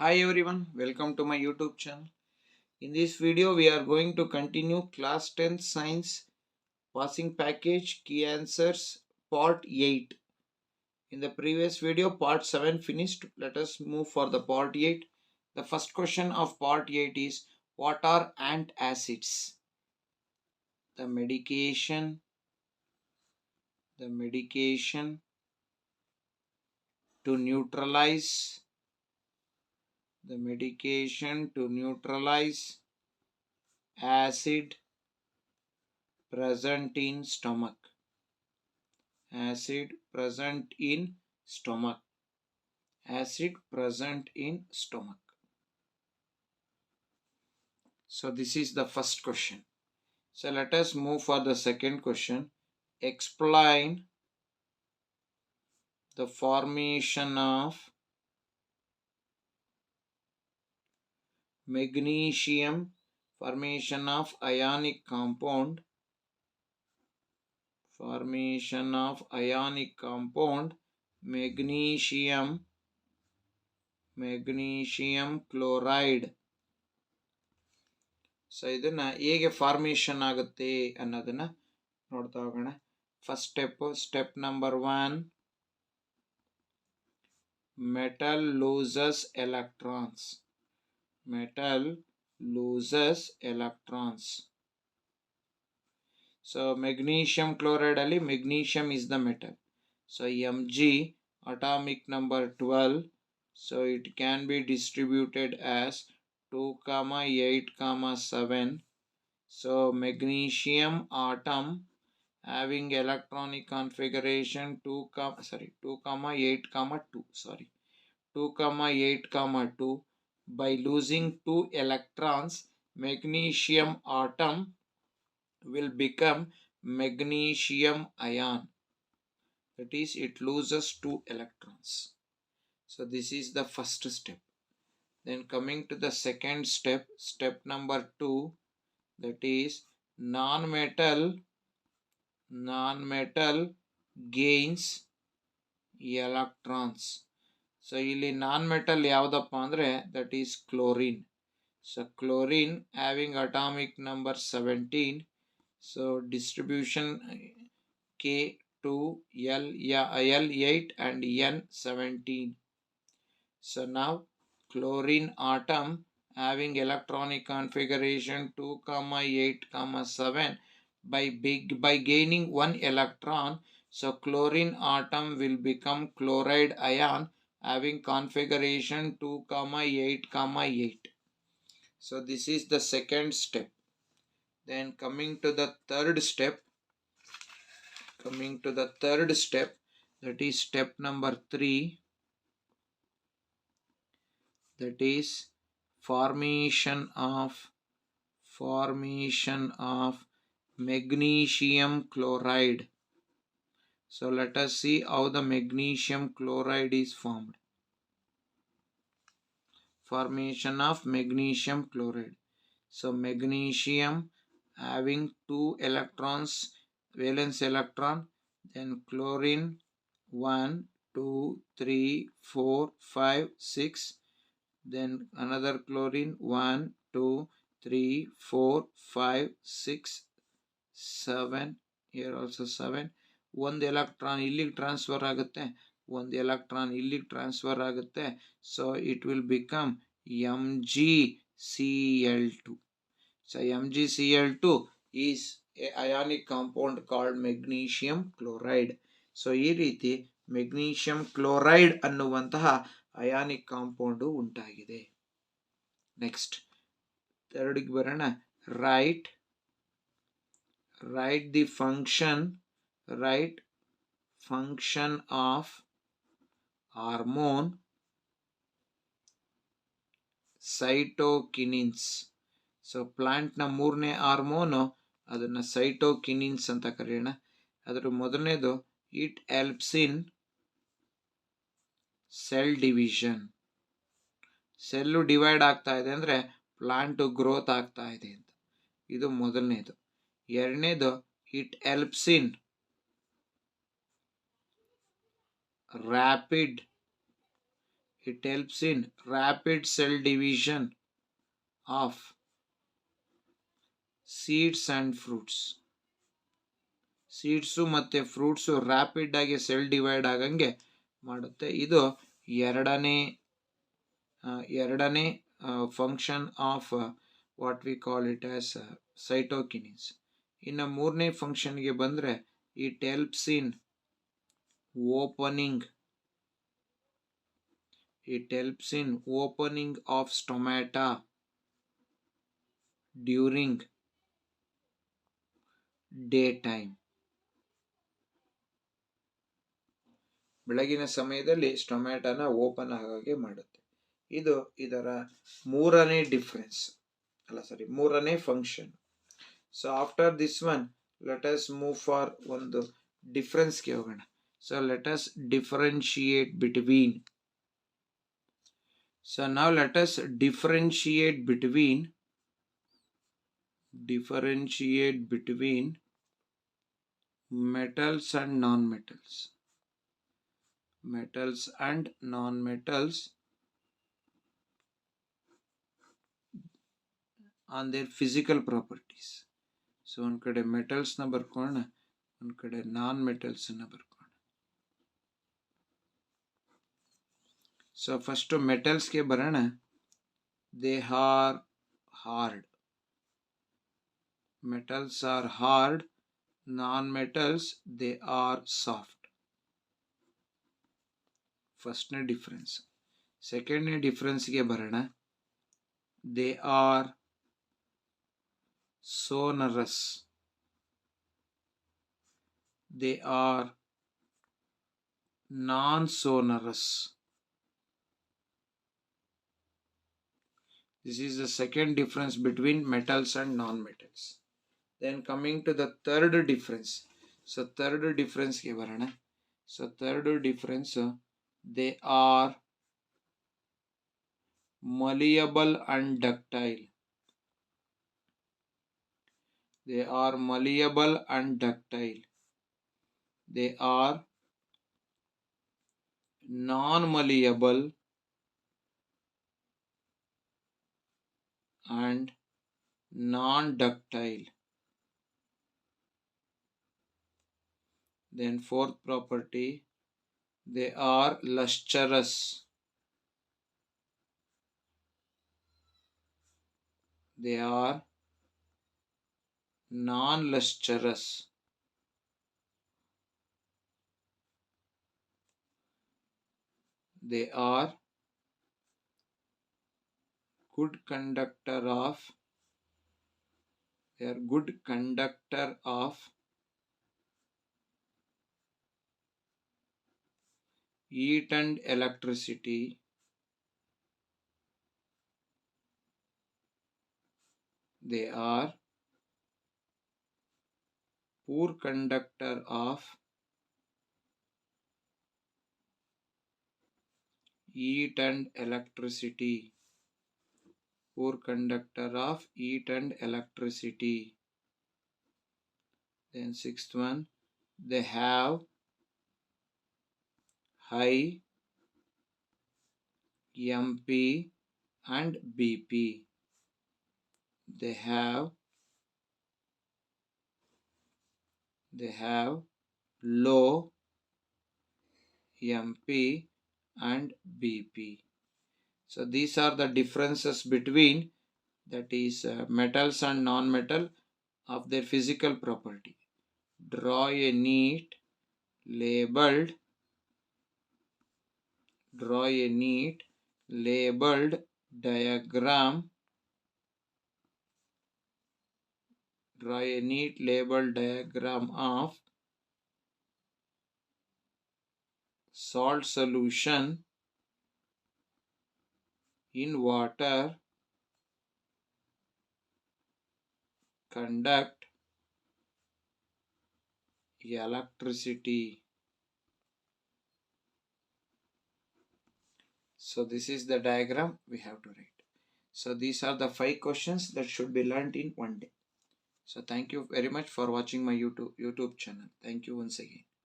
Hi everyone, welcome to my YouTube channel. In this video, we are going to continue class 10th science passing package key answers part 8. In the previous video, part 7 finished. Let us move for the part 8. The first question of part 8 is, what are antacids? The medication to neutralize acid present in stomach. Acid present in stomach. So this is the first question. So let us move for the second question. Explain the formation of magnesium, formation of ionic compound, magnesium chloride. So ಇದನ್ನ ಹೇಗೆ formation ಆಗುತ್ತೆ ಅನ್ನೋದನ್ನ ನೋಡ್ತಾ ಹೋಗೋಣ. First step number 1, metal loses electrons. So magnesium chloride ali magnesium is the metal. So Mg atomic number 12. So it can be distributed as 2, 8, 7. So magnesium atom having electronic configuration 2, 8, 2. By losing 2 electrons, magnesium atom will become magnesium ion. That is, it loses 2 electrons. So this is the first step. Then coming to the second step, step number 2, that is non-metal gains electrons. So ಇಲ್ಲಿ non-metal ಯಾವುದಪ್ಪ ಅಂದ್ರೆ that is chlorine. So chlorine having atomic number 17. So distribution K2, L8 and N17. So now chlorine atom having electronic configuration 2, 8, 7. By gaining 1 electron, so chlorine atom will become chloride ion having configuration 2, 8, 8. So this is the second step. Then coming to the third step, that is step number 3, that is formation of magnesium chloride. So let us see how the magnesium chloride is formed. Formation of magnesium chloride. So magnesium having 2 electrons, valence electron, then chlorine 1, 2, 3, 4, 5, 6, then another chlorine 1, 2, 3, 4, 5, 6, 7. Here also 7. 1 electron illige transfer ಆಗುತ್ತೆ, 1 electron illige transfer ಆಗುತ್ತೆ. So it will become MgCl2. So MgCl2 is a ionic compound called magnesium chloride. So ಈ ರೀತಿ magnesium chloride ಅನ್ನುವಂತಹ ionic compound ಉಂಟಾಗಿದೆ. Next, ಥರ್ಡ್ಗೆ ಬರೋಣ. Write the function of hormone cytokinins. So plant ನ ಮೂರನೇ hormone ಅದನ್ನ cytokinins ಅಂತ ಕರೆಯೋಣ. ಅದರ ಮೊದಲನೇದು it helps in cell division. Cell divide ಆಗ್ತಾ ಇದೆ ಅಂದ್ರೆ ಪ್ಲಾಂಟ್ ಗ್ರೋತ್ ಆಗ್ತಾ ಇದೆ ಅಂತ. ಇದು ಮೊದಲನೇದು. ಎರಡನೇದು it helps in rapid It helps in rapid cell division of seeds and fruits. Seeds ಮತ್ತು ಫ್ರೂಟ್ಸು ರ್ಯಾಪಿಡ್ ಆಗಿ ಸೆಲ್ ಡಿವೈಡ್ ಆಗಂಗೆ ಮಾಡುತ್ತೆ. ಇದು ಎರಡನೇ function of what we call it as cytokinins. ಇನ್ನು ಮೂರನೇ ಫಂಕ್ಷನ್ಗೆ ಬಂದರೆ it helps in opening of stomata during day time. ಬೆಳಗಿನ ಸಮಯದಲ್ಲಿ ಸ್ಟೊಮ್ಯಾಟೋನ ಓಪನ್ ಆಗಾಗೆ ಮಾಡುತ್ತೆ. ಇದು ಇದರ ಮೂರನೇ function. So after this one let us move for ಒಂದು ಡಿಫ್ರೆನ್ಸ್ಗೆ ಹೋಗೋಣ. So let us differentiate between. So now let us differentiate between metals and non-metals. Metals and non-metals on their physical properties. So one kade metals na barkona, one kade non-metals na barkona. So first metals ke barana, they are hard. Metals are hard, non-metals they are soft. First difference. Second difference ke barana, they are sonorous. They are non-sonorous. This is the second difference between metals and non-metals. Then coming to the third difference. So third difference ke barana. So third difference, they are malleable and ductile. They are malleable and ductile. They are non-malleable and non-ductile. Then fourth property, they are lustrous. They are non-lustrous. They are good conductor of heat and electricity. They are poor conductor of heat and electricity. Poor conductor of heat and electricity. Then sixth one, they have high MP and BP. They have low MP and BP. So these are the differences between, that is metals and non-metal, of their physical property. Draw a neat labeled diagram. Draw a neat labeled diagram of salt solution in water conduct electricity. So this is the diagram we have to write. So these are the 5 questions that should be learnt in one day. So thank you very much for watching my YouTube channel. Thank you once again.